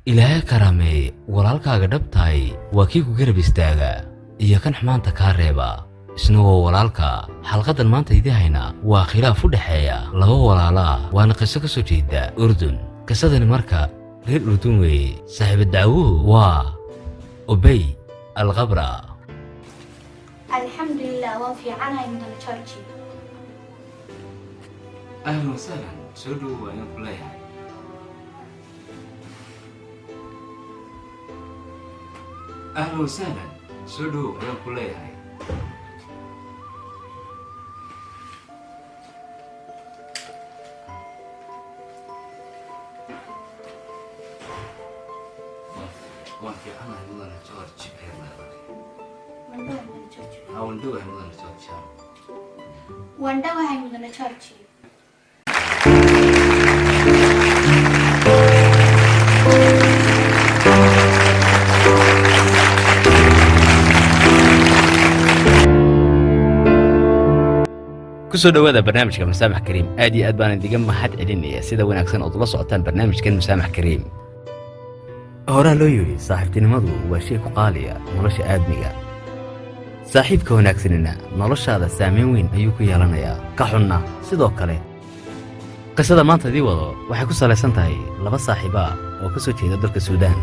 إلهي كرامي walaalkaaga dhabtahay waa kii ku garab istaaga iyo kan xumaanta ka reeba isnagoo walaalka xalqadan maanta idahayna waa khilaaf u dhaxeeya laba walaala waana qiso ka soo jeeda Urdun qisadani marka reer Urdun weeye saaxiib daawuhu waa Ubay al-Ghabra alxamdulillah waan fiicanahay mudane George ahlan wa sahlan soo dhawow ayaan ku leeyahay أهلا وسهلا سودو أنا كلها هاي وانتي أنا هلا نجارج وندوها هلا نجارج وندوها مدن George kusoo dhawaada barnaamijka Musaamax Kariim aad iyo aad baan idiga mahad celinaya sida wanaagsan oo la socotaan barnaamijkan Musaamax Kariim hore loo yiri saaxiibtinimadu waa shay ku qaaliya nolosha aadmiga saaxiibka wanaagsanina noloshaada saameyn weyn ayuu ku yeelanayaa ka xunna sidoo kale qisada maanta dii wado waxay ku saleysan tahay laba saaxiiba oo ka soo jeeda dalka Suudaan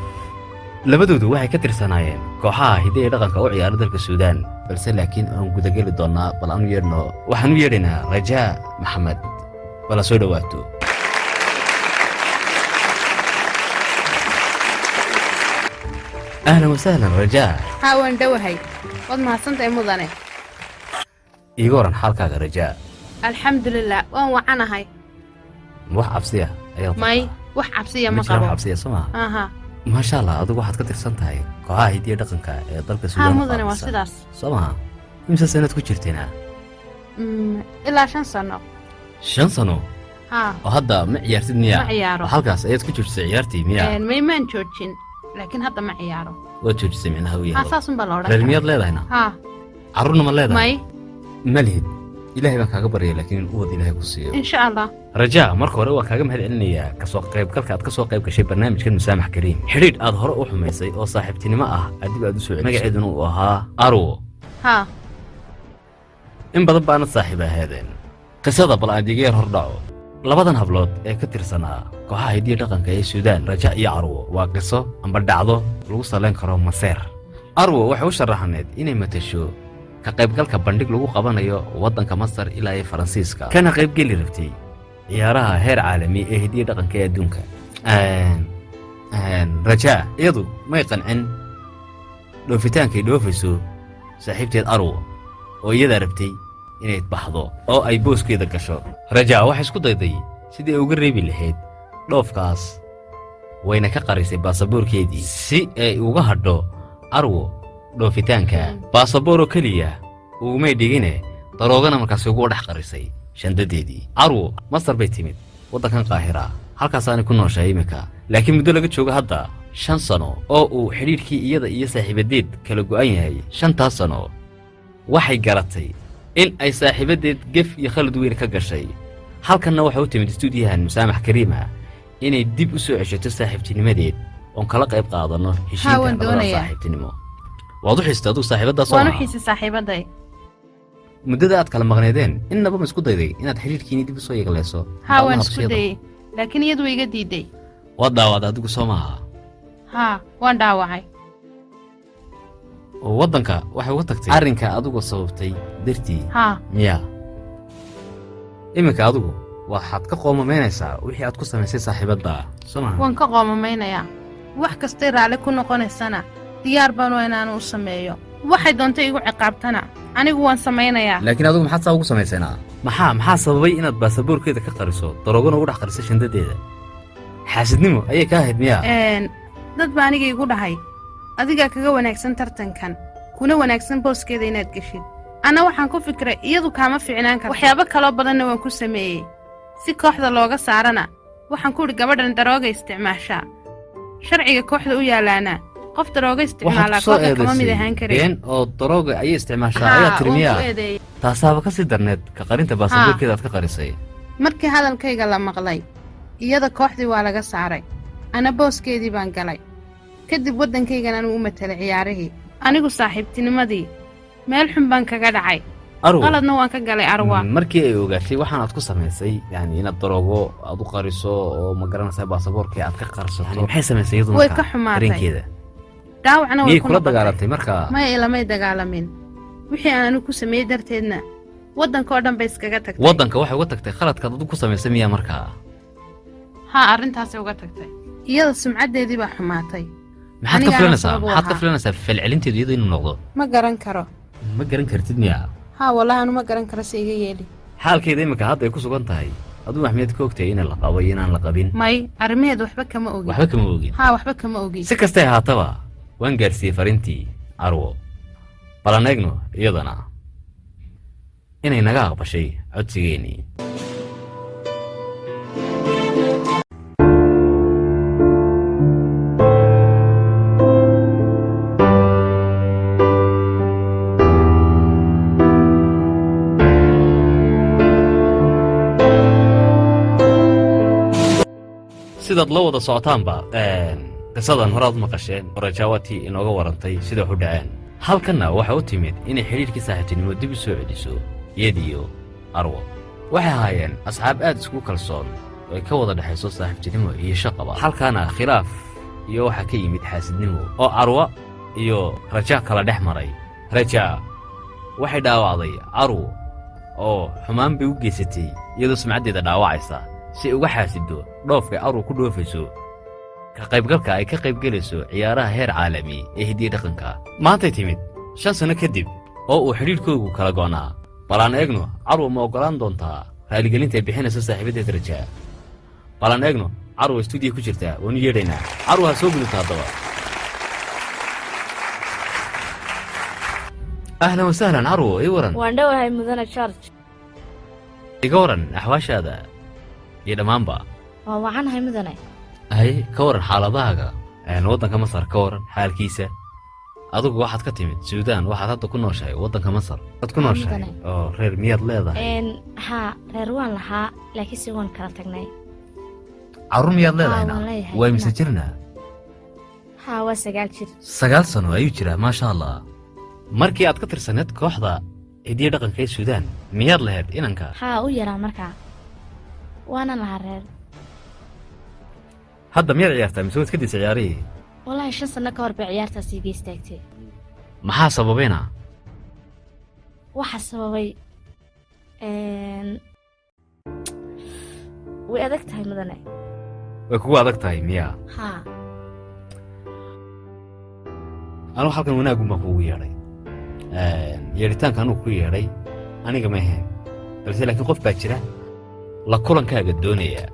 labadoodu waxay ka tirsanaayeen kooxaha hidde ee dhaqanka u ciyaara dalka Suudaan balse laakiin aan gudagali doonaa bal aan yeerno waxaan u yeedhinaa Rajaa Maxamed wala soo dhawaato ahlan wa sahlan Rajaa ها وندوهي وض ما حسنت مدنه iigoran xalkaaga Rajaa الحمد لله وان وعنا هاي wax cabsiya ayaa ماي wax cabsiya ma wax qabo cabsiya soma aha ما شاء الله adigu waxaad ka tirsan tahay kooxaha hidde dhaqanka ee dalka Suudaan ها مدنه waa sidaas soma imsa sanad ku jirteena ilaa 5 sano 5 sano ها oo hadda ma ciyaartid miya ma ciyaaro halkaas ayaad ku jirtay ciyaartii miya maymaan joojin laakiin hadda ma ciyaaro waa joojisay micnaha u yahay asaasun baa loo reer miyaad leedahayna ها carruurna ma leedahay may malihid ilaahay baan kaaga baryay laakiin u wad ilaahay ku siiyo insha Allah Rajaa marka hore waa kaaga mahad celinayaa ka soo qaybgalka aad ka soo qayb gashay barnaamijkan Musaamax Kariim xiriir aad hore u xumaysay oo saaxiibtinimo ah adiga aad u soo magaceeduna uu ahaa Arwo ها in badan baana saaxiib ahaadeen qisada bal aan digeer hor dhaco labadan hablood ee ka tirsanaa kooxaha hidde dhaqanka ee Suudaan Rajaa iyo Arwo waa qiso amba dhacdo lagu saleen karo maseer Arwo waxay u sharaxaneed inay matasho ka qaybgalka bandhig lagu qabanayo wadanka Masar ilaa ay Faransiiska kana qayb gali rabtay ciyaaraha heer caalami ee hidde dhaqanka ee adduunka Rajaa iyadu may qancin dhoofitaankay dhoofayso saaxiibteed Arwo oo iyada rabtay inay baxdo oo ay booskeeda gasho Rajaa waxay isku dayday sidii uga reebi lahayd dhoofkaas wayna ka qarisay baasaboorkeedii si ay uga hadho Arwo dhoofitaanka baasabooro kaliya uu may dhigine daroogana markaas ugu dhex qarisay shandadeedii Arwo Masar bay timid wadankan Qaahira halkaas aan ku nooshay imika laakiin muddo laga joogo hadda 5 sano oo uu xiriirkii iyada iyo saaxiibadeed kala go'an yahay 5 sano waxay garatay in ay saaxiibadeed gaf iyo khalad weyn ka gashay halkanna waxa uu timid stuudiyahan Musaamax Kariim inay dib u soo ceshato saaxiibtinimadeed oo kala qayb qaadano heshiiska saaxiibtinimo waad u xiistay aduu saaxiibadaas waan u xiisay saaxiibaday muddada aad kala maqneedeen innaba ma isku dayday inaad xiriirkiini dib u soo yeegaleyso ها waan isku dayay laakiin iyadu way iga diiday waad dhaawacday adigu soo maaha ها waan dhaawacay oo wadanka waxay uga tagtay arrinka adigu sababtay dartii ها miya imika adigu waxaad ka qoomameynaysaa wixii aad ku samaysay saaxiibada soo maaha waan ka qoomameynayaa wax kasta raali ku noqonaysana diyaar baan waa inaan u sameeyo waxay doontay igu ciqaabtana anigu waan sameynayaa laakiin adigu maxaad saa ugu samaysanaa maxaa sababay inaad baasaboorkeeda ka qariso daroogana ugu dhex qariso shandadeeda xaasidnimo ayay ka ahayd miya dad baa aniga igu dhahay adiga kaga wanaagsan tartankan kuna wanaagsan booskeeda inaad gashid ana waxaan ku fikiray iyadu kaama fiicnaan karo waxyaabo kale badanna waan ku sameeyay si kooxda looga saarana waxaan ku iri gabadhan darooga isticmaashaa sharciga kooxda u yaalaana qof darooga isticmaala kooxda kama mid ahaan karin oo darooga ay isticmaashaa ayaa tirmiya taasaaba ka sii darneed ka qarinta baasaboorkeeda aad ka qarisay markii hadalkayga la maqlay iyada kooxdii waa laga saaray ana booskeedii baan galay kadib waddankaygan anuu u matalay ciyaarihii anigu saaxiibtinimadii meel xun baan kaga dhacay arwa qaladna waan ka galay arwa markii ay ogaatay waxaanaad ku samaysay yani inaad daroogo aad u qariso oo ma garanaysaa baasaboorkii aad ka qarsato maxay samaysay iyadu way ka xumaatay dareenkeeda dhaawacna way miyay ku kula noqotay dagaalantay markaa maya ilamay dagaalamin wixii aan anigu ku sameeyey darteedna waddanka oo dhan bay iskaga tagtay waddanka waxay uga tagtay khaladkaad adigu ku samaysay miyaa markaa haa arrintaasay uga tagtay iyada sumcaddeedii baa xumaatay maxaad ka Aniga filanaysaa sabab u maxaad ka ahaa. filanaysaa falcelinteedu iyada inuu noqdo ma garan karo ma garan kartid miyaa haa wallahi anu ma garan karo si iga yeeli xaalkeeda imika hadda ay ku sugan tahay aduu maxmeed ka ogtahay in la qabo iyo inaan la qabin may arrimaheed waxba kama ogin waxba kama ogin haa waxba kama ogin si kastay ahaataba waan gaarsiiyey farintii arwo balan eegno iyadana inay naga aqbashay codsigeennii sidaad la wada socotaanba qisadan horaad maqasheen oo rajaawatii inooga warantay sida waxu dhaceen halkanna waxa u timid inay xidhiirkii saaxiibtinimo dib u soo celiso iyadiyo arwo waxay ahaayeen asxaab aad isku kalsoon oo ay ka wada dhexayso saaxiibtinimo iyo shaqaba halkaana khilaaf iyo waxaa ka yimid xaasidnimo oo arwo iyo rajaa kala dhex maray rajaa waxay dhaawacday arwo oo xumaan bay u geysatay iyadoo sumcaddeeda dhaawacaysa si ay uga xaasiddo dhoofkay arwo ku dhoofayso ka qaybgalka ay ka qaybgelayso ciyaaraha heer caalami ee hidiya dhaqanka maantay timid 5 sano kadib oo uu xidhiidhkoogu kala go'naa balaan eegno carwo ma oggolaan doontaa raaligelinta ay bixinayso saaxiibaddeed rajaa balaan eegno carwo istuudiya ku jirtaa waanu yeedhaynaa carwo ha soo gudubta haddaba ahlan wasahlan carwo ii waran waan dhowahay mudane George iga waran axwaashaada iyo dhammaanba waa wacanahay mudane hay ka waran xaaladahaaga waddanka masar ka waran xaalkiisa adigu waxaad ka timid suudaan waxaad hadda ku nooshahay waddanka masar waad ku nooshahay oo reer miyaad leedahay haa reer waan lahaa laakiin si waan kala tagnay carruur miyaad waan leedahayna leeyahay. waa mise jirna haa waa 9 jir 9 sano ayuu jiraa maasha allah markii aad ka tirsaneed kooxda hidiya dhaqanka ee suudaan miyaad lahayd inanka haa u yaraa markaa waana lahaa reer hadda miyaad ciyaartaa mise waad ka disa ciyaarihii wallaahi 5 sano ka hor bay ciyaartaas iga istaagtay maxaa sababayna waxa sababay way adag tahay mudane way kugu adag tahay miyaa haa anugu halkan wanaagun baan kuugu yeedhay yeedhitaanka anugu ku yeedhay aniga ma ahayn balse laakiin qof baa jira la kulankaaga doonaya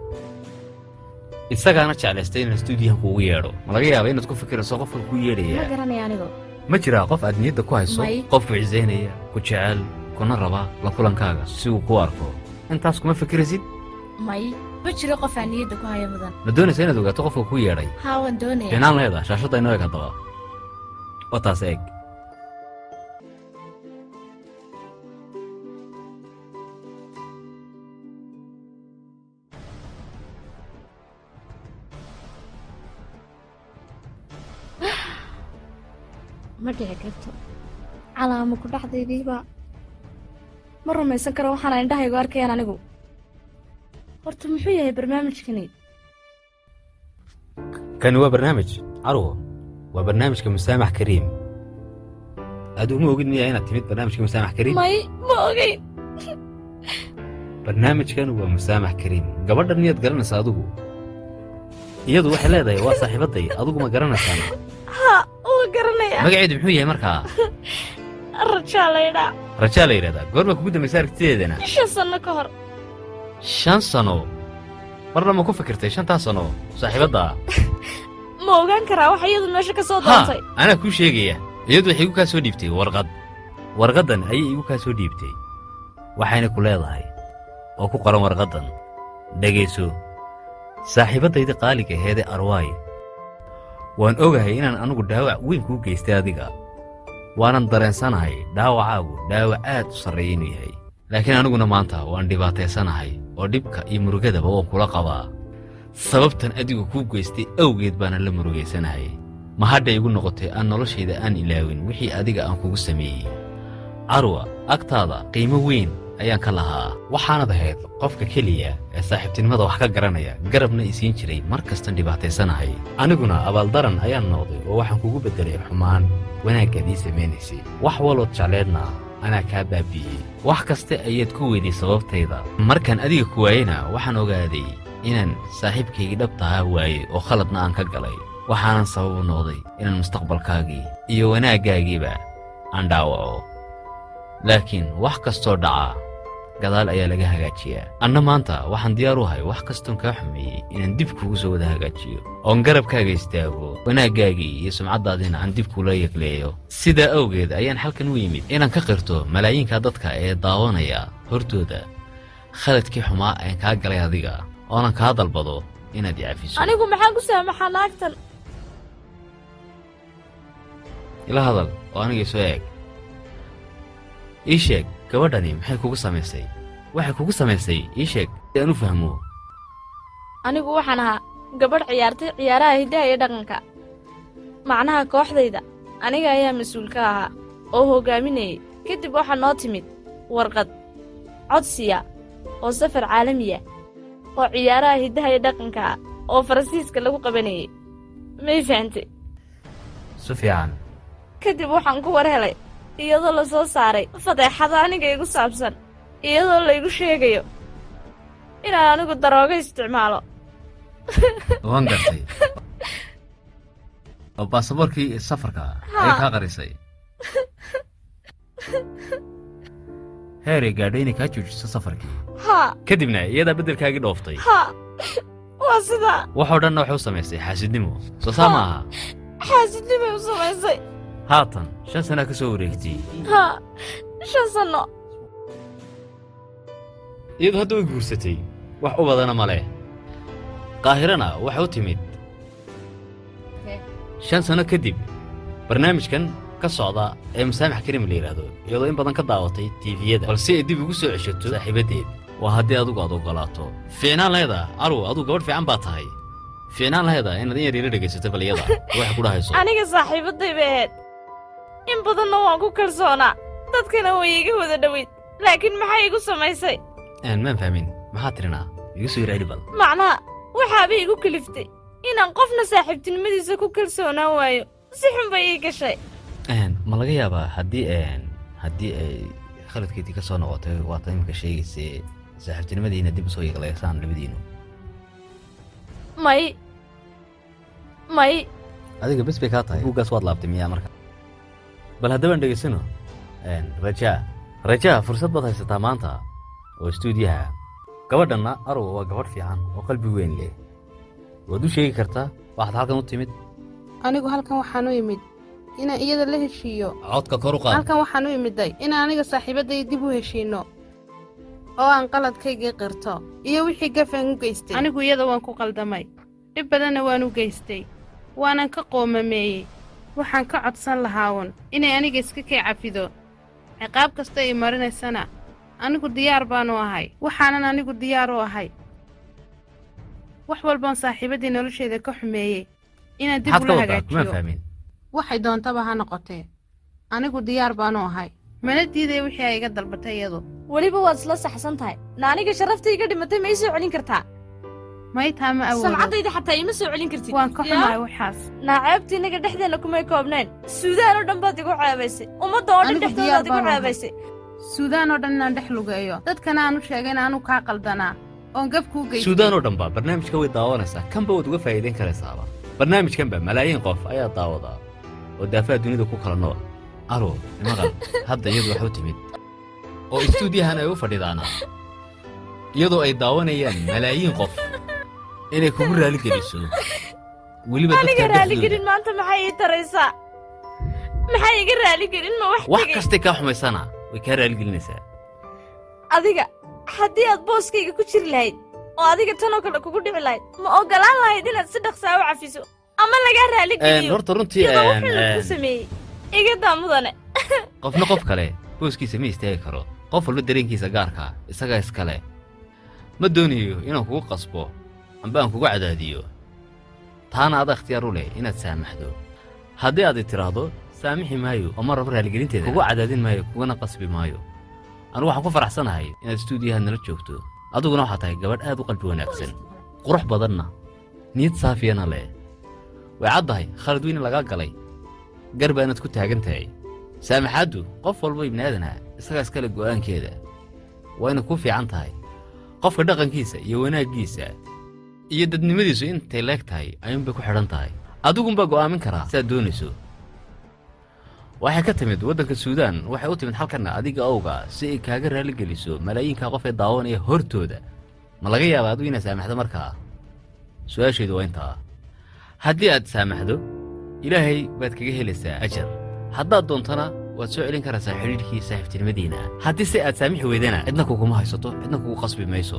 isagaana jeclaystay inaan stuudiyahan kuugu yeedho ma laga yaaba inaad ku fikirayso qofka kuu ma yeedhaya garanaya anigo ma jiraa qof aad niyadda ku hayso May. qof ku cisaynaya ku jecel kuna raba la kulankaaga si uu ku arko intaas kuma fikiraysid may ma jiro qof aan niyadda ku hayo mudan ma doonaysa inaad ogaato qofka kuu yeedhay haa waan doonaya beenaan leedaha shaashadda inoo eg haddaba oo taas eeg ma dhici karto calaamo ku dhacdaydiiba ma rumaysan karo waxaana indhahaygu arkayaan anigu horta muxuu yahay barnaamijkani kani waa barnaamij carwo waa barnaamijka musaamax kariim aad uma ogid miyaa inaad timid barnaamijka musaamax kariim may ma ogeyn barnaamijkan waa musaamax kariim gabadhan miyaad garanaysaa adigu iyadu waxay leedahay waa saaxiibadday adigu ma garanaysaana haa waa garanaya magaceedu muxuu yahay markaa rajaa laydhaa rajaa la yidhahdaa goorma kugu dambaysa aragtideedana 5 sano ka hor 5 sano marna ma ku fikirtay 5 sano saaxiibadda ma ogaan karaa waxa iyadu meesha ka soo ha doontay anaa kuu sheegaya iyadu waxay igu kaa soo dhiibtay warqaddan ayay igu kaa soo dhiibtay waxayna ku leedahay oo ku qoran warqaddan dhegayso saaxiibaddayda qaaliga aheedee arwaay waan ogahay inaan anugu dhaawac weyn kuu geystay adiga waanan dareensanahay dhaawacaagu dhaawac aad u sarreeya inuu yahay laakiin aniguna maanta waan dhibaataysanahay oo dhibka iyo murugadaba waan kula qabaa sababtan adigu kuu geystay awgeed baana la murugaysanahay ma hadda igu noqotay aan noloshayda aan ilaawin wixii adiga aan kugu sameeyey carwa agtaada qiimo weyn ayaan ka lahaa waxaanad ahayd qofka keliya ee saaxiibtinimada wax ka garanaya garabna isiin jiray mar kastan dhibaataysanahay aniguna abaaldaran ayaan noqday oo waxaan kugu beddelay xumaan wanaaggaad ii samaynaysay wax walood jecleedna anaa kaa baabi'iyey wax kaste ayaad ku weyday sababtayda markaan adiga ku waayena waxaan ogaaday inaan saaxiibkaygii dhabtahaa waayey oo khaladna aan ka galay waxaanan sabab u noqday inaan mustaqbalkaagii iyo wanaaggaagiiba aan dhaawaco laakiin wax kastoo dhaca gadaal ayaa laga hagaajiyaa anna maanta waxaan diyaar u ahay wax kastoon kaa xumeeyey inaan dib kuugu soo wada hagaajiyo oon garabkaaga istaago wanaaggaagii iyo sumcaddaadiina aan dib kuula yegleeyo sidaa awgeed ayaan halkan u yimid inaan ka qirto malaayiinka dadka ee daawanaya hortooda khaladkii xumaa ayaan kaa galay adiga oonan kaa dalbado inaad i cafiso anigu maxaan ku saamaxaa naagtan ila hadal oo aniga soo eeg ii sheeg gabadhani maxay kugu samaysay waxay kugu samaysay ii sheeg si aan u fahmo anigu waxaan ahaa gabadh ciyaartay ciyaaraha hiddaha iyo dhaqanka macnaha kooxdayda aniga ayaa mas-uul ka ahaa oo hoggaaminayay kadib waxaa noo timid warqad codsiya oo safar caalamiya oo ciyaaraha hiddaha iyo dhaqanka ah oo faransiiska lagu qabanayay may fahantay si fiican kadib waxaan ku war helay iyadoo la soo saaray fadeexada aniga igu saabsan iyadoo laygu sheegayo inaan anigu darooga isticmaalo waan gartay oo baasaboorkii safarka ayay kaa qarisay heeray gaadhay inay kaa joojiso safarkii haa kadibna iyadaa beddelkaagii dhooftay haa waa sidaa waxoo dhanna waxay u samaysay xaasidnimo soo saa ma aha xaasidnimay u samaysay haatan 5 sana ka soo wareegtay haa 5 sano iyadoo hadda way guursatay wax u badana ma leh qaahirana waxay u timid 5 sano kadib barnaamijkan ka socda ee musaamax karim la yiraahdo iyadoo in badan ka daawatay TV-yada balse ay dib ugu soo ceshato saaxiibadeed waa haddii adigu aad ogolaato fiicnaan leedahay arwo adigu gabadh fiican baa tahay fiicnaan leedahay inaad in yar ila dhegaysato baliyada waxay ku dhahayso aniga saaxiibaday bay ahayd in badanna waan ku kalsoonaa dadkana way iga wada dhoweyd laakiin maxay igu samaysay maan fahmin maxaa tirinaa igu soo yiraahdi bal macnaha waxaabay igu kaliftay inaan qofna saaxiibtinimadiisa ku kalsoonaan waayo si xun bay ii gashay ma laga yaabaa haddii ay khaladkeedii ka soo noqotay waa ta imika sheegaysay saaxiibtinimadiina dib u soo yeeglaysaan labadiinu may adiga bes bay kaa tahay buuggaas waad laabtay miyaa marka bal haddabaan dhegaysano rajaa fursad baad haysataa maanta oo istuudiyaha gabadhanna arwa waa gabadh fiican oo qalbi weyn leh waad u sheegi kartaa waxaad halkan u timid anigu halkan waxaan u imid inaan iyada la heshiiyo codka kor u qaad halkan waxaan u imiday inaan aniga saaxiibaday dib u heshiino oo aan qaladkaygii qirto iyo wixii gafaan u geystay anigu iyada waan ku qaldamay dhib badanna waan u geystay waanan ka qoomameeyey waxaan ka codsan lahaawan inay aniga iska kay cafido ciqaab kasta ay marinaysana anigu diyaar baanu ahay waxaanan anigu diyaar u ahay wax walbaan saaxiibadii nolosheeda ka xumeeyey inaan dib ula hagaajiyo waxay doontaba ha noqotee anigu diyaar baanu ahay mana diiday wixii ay iga dalbatay iyadu weliba waad isla saxsan tahay na aniga sharafta iga dhimatay ma ii soo celin kartaa maytaa ma awoodo samcaddayda xataa ima soo celin kartid waan ka xumahay waxaas naaceebta innaga dhexdeenna kumay koobnayn suudaan oo dhan baad igu ceebaysay ummadda oo dhan dhexdoodaad igu ceebaysay suudaan oo dhan inaan dhex lugeeyo dadkana aanu sheegay in aanu kaa qaldanaa oon gab kuu geystay suudaan oo dhanba barnaamijka way daawanaysaa kanba waad uga faa'iidayn karaysaaba barnaamijkanba malaayiin qof ayaa daawadaa oo daafaha dunida ku kala nool arwo maqal hadda iyadu wax u timid oo istuudiyahan ay u fadhidaana iyadoo ay daawanayaan malaayiin qof inay kugu raali geliso weliba aniga raaligelin maanta maxay ii taraysaa maxay iga raaligelin ma wax kastay kaa xumaysana way kaa raaligelinaysaa adiga haddii aad booskayga ku jiri lahayd oo adiga tanoo kale kugu dhici lahayd ma ogolaan lahayd inaad si dhaqsaa u cafiso ama lagaa raaligeliyo horta runtii ku sameeyey iga daamudane qofna qof kale booskiisa ma istaagi karo qof walba dareenkiisa gaarka isagaa iskale ma doonayo inaan kugu qasbo amba aan kugu cadaadiyo taana adaa ikhtiyaar u leh inaad saamaxdo haddii aad tiraahdo saamixi maayo oo mar rabo raaligelinteeda kugu cadaadin maayo kuguna qasbi maayo anigu waxaan ku faraxsanahay inaad stuudiyaha nala joogto adiguna waxaa tahay gabadh aad u qalbi wanaagsan qurux badanna niyad saafiyana leh way caddahay khalad weyn lagaa galay gar baanaad ku taagan tahay saamaxaaddu qof walba ibni aadanha isagaa iskale go'aankeeda waa inay ku fiican tahay qofka dhaqankiisa iyo wanaaggiisa iyo dadnimadiisu intay leeg tahay ayuunbay ku xidhan tahay adigunbaa go'aamin karaa sidaad doonayso waxay ka timid waddanka suudaan waxay u timid halkanna adiga awga si ay kaaga raaligeliso malaayiinka qof ee daawanaya hortooda ma laga yaaba adigu inaad saamaxdo markaa su'aasheedu waa intaa haddii aad saamaxdo ilaahay baad kaga helaysaa ajar haddaad doontana waad soo celin karaysaa xidhiidhkii saaxiibtinimadiina haddii se aad saamixi weydana cidna kuguma haysato cidna kugu qasbi mayso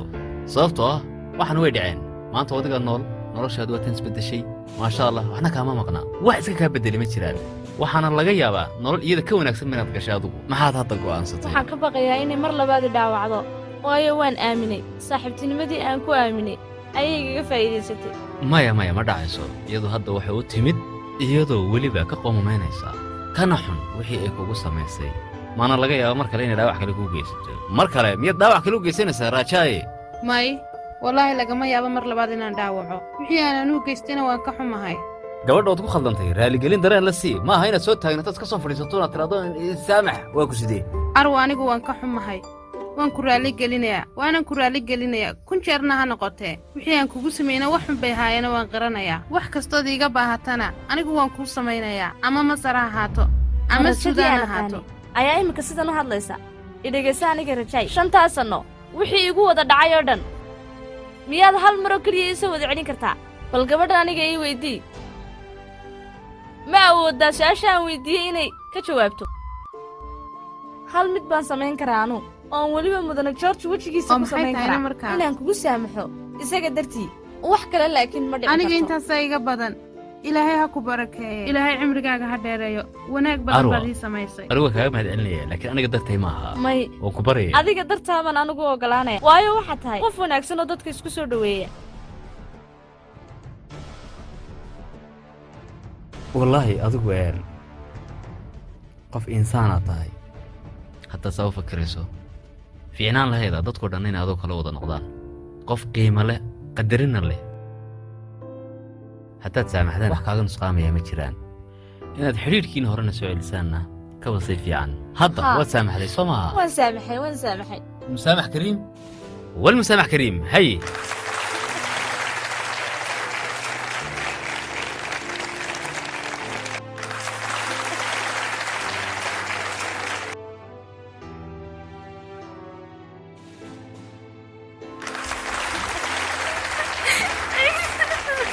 sababtoo ah waxan way dhaceen maanta wadiga nool noloshaadu waa tan isbeddeshay maasha allah waxna kaama maqnaa wax iska kaa beddeli ma jiraan waxaana laga yaabaa nolol iyada ka wanaagsan inaad gashay adugu maxaad hadda go'aansatay waxaan ka baqayaa inay mar labaad i dhaawacdo waayo waan aaminay saaxiibtinimadii aan ku aaminay ayay igaga faa'iidaysatay maya ma dhacayso iyadu hadda waxay u timid iyadoo weliba ka qoomamaynaysaa kana xun wixii ay kugu samaysay maana laga yaaba mar kale inay dhaawac kale kuu geysato mar kale miyaad dhaawac kale u geysanaysaa raajaaye may wallaahi lagama yaabo mar labaad inaan dhaawaco wixii aan anuu geystayna waan ka xumahay gabadha ood ku khaldantay raaligelin dareen la sii ma aha inaad soo taagnato iska soo fadhiisato inaad tiraahdo saamax waa ku sidee arwa anigu waan ka xumahay waan ku raaligelinayaa waanan ku raaligelinayaa kun jeerna ha noqotee wixii aan kugu samayna wax xun bay haayana waan qaranayaa wax kastood iiga baahatana anigu waan kuu samaynayaa ama masar ha ahaato ama suudaan ha ahaato ayaa iminka sidan u hadlaysa idhegaysa aniga rajaay 5 sanno wixii igu wada dhacay oo dhan miyaad hal maro keliya ii soo wada celin kartaa bal gabadhan aniga ii weydii ma awooddaa su'aasha aan weydiiyey inay ka jawaabto hal mid baan samayn karaa anu oon weliba mudana george wejigiisa ku samayn karaa inaan kugu saamaxo isaga dartii wax kale laakiin ma dhici aniga intaasaa iga badan ilaahay ha ku barakeeyo ilaahay cimrigaaga ha dheereeyo wanaag badan baad ii samaysay anigu kaaga mahadcelinaya laakiin aniga dartay ma aha may waan ku baraya adiga dartaabaan anigu ogolaanaya waayo waxaad tahay qof wanaagsan oo dadka isku soo dhoweeya wallaahi adigu qof insaanaad tahay haddaad saa u fakirayso fiicnaan lahayda dadkoo dhan inay adoo kala wada noqdaan qof qiimo leh qadarinna leh haddaad saamaxdaan wax kaaga nusqaamaya ma jiraan inaad xidhiidhkiina horena soo celisaanna ka wasay fiican hadda waad saamaxday soo maaha waan saamaxay musaamax kariim walmusaamax kariim hay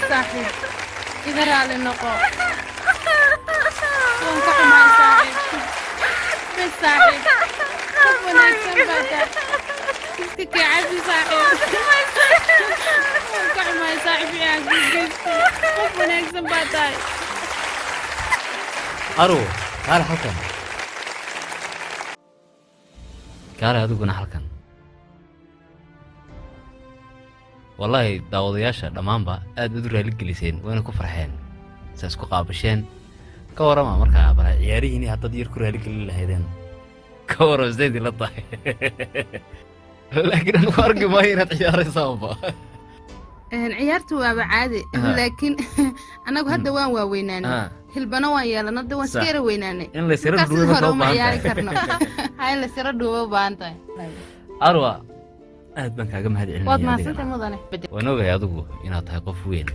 صاحب إذا رأى للنقاء وانكح مع صاحب بس صاحب ربنا يسنبتا كيفك يا عزي صاحب وانكح مع صاحب يا عزي ربنا يسنبتا أرو تعال حلقا تعال أدوقنا حلقا والله daawadayaasha dhamaanba aad u raaligeliseen wayna ku farxeen saas ku qaabasheen ka warama markaa bal ciyaarihiin hadda yar ku raaligelin lahaydeen ka warama zeedi la tahay laakiin anu arki maayo inaad ciyaaraysaanba ciyaartu waaba caadi laakiin anagu hadda waan waaweynaanay hilbana waan yeelanay hadda waan iska yara weynaanay in la sira dhuubo ma ciyaari karno hay la sira dhuubo baan tahay arwa aad baan kaaga mahadcelinayaa waad maasantay mudane waan ogahay adigu inaad tahay qof weyn